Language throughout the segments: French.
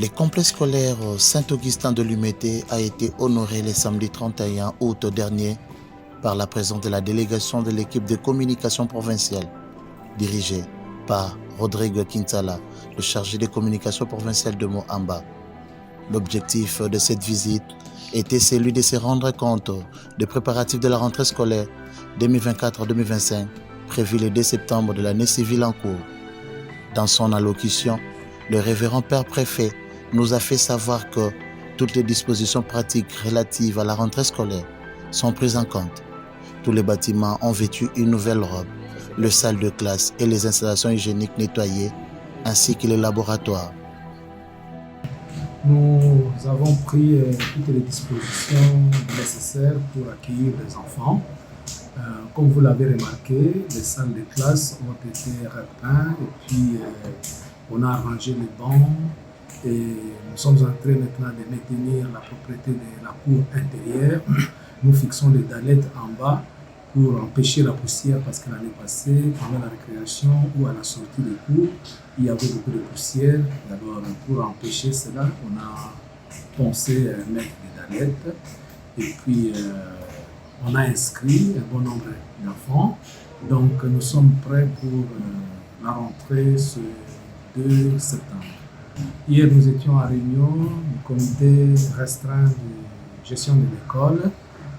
Le complexe scolaire Saint-Augustin de Lumété a été honoré le samedi 31 août dernier par la présence de la délégation de l'équipe de communication provinciale, dirigée par Rodrigue Quintala, le chargé des communications provinciales de Moamba. L'objectif de cette visite était celui de se rendre compte des préparatifs de la rentrée scolaire 2024-2025, prévue le 2 septembre de l'année civile en cours. Dans son allocution, le révérend père préfet nous a fait savoir que toutes les dispositions pratiques relatives à la rentrée scolaire sont prises en compte. Tous les bâtiments ont vêtu une nouvelle robe, les salles de classe et les installations hygiéniques nettoyées, ainsi que les laboratoires. Nous avons pris toutes les dispositions nécessaires pour accueillir les enfants. Comme vous l'avez remarqué, les salles de classe ont été repeintes et puis on a arrangé les bancs et nous sommes en train maintenant de maintenir la propriété de la cour intérieure. Nous fixons les dallettes en bas pour empêcher la poussière parce que l'année passée, pendant la récréation ou à la sortie des cours, il y avait beaucoup de poussière. Alors pour empêcher cela, on a pensé mettre des dallettes et puis on a inscrit un bon nombre d'enfants. Donc nous sommes prêts pour la rentrée ce 2 septembre. Hier, nous étions en réunion du comité restreint de gestion de l'école.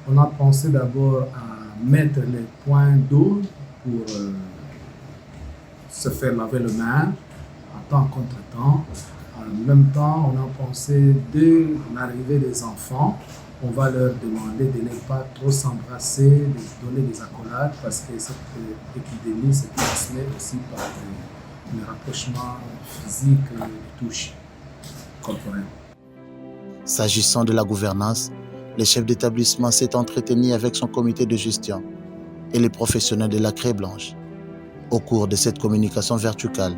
On a pensé d'abord à mettre les points d'eau pour se faire laver les mains en temps contre temps. En même temps, on a pensé dès l'arrivée des enfants, on va leur demander de ne pas trop s'embrasser, de donner des accolades parce que cette épidémie se transmet aussi par le rapprochement physique et touche corporelle. S'agissant de la gouvernance, le chef d'établissement s'est entretenu avec son comité de gestion et les professionnels de la Craie Blanche au cours de cette communication verticale.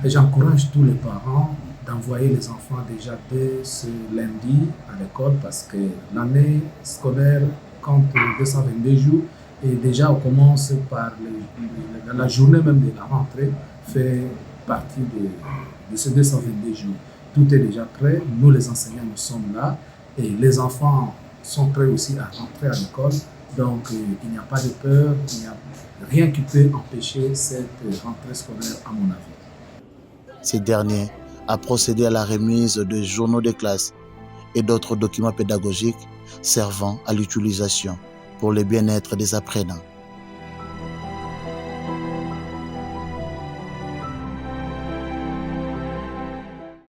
Et j'encourage tous les parents d'envoyer les enfants déjà dès ce lundi à l'école parce que l'année scolaire compte 222 jours et déjà on commence par la journée même de la rentrée fait partie de ces 222 jours. Tout est déjà prêt, nous les enseignants nous sommes là et les enfants sont prêts aussi à rentrer à l'école. Donc il n'y a pas de peur, il n'y a rien qui peut empêcher cette rentrée scolaire à mon avis. Ces derniers a procédé à la remise de journaux de classe et d'autres documents pédagogiques servant à l'utilisation pour le bien-être des apprenants.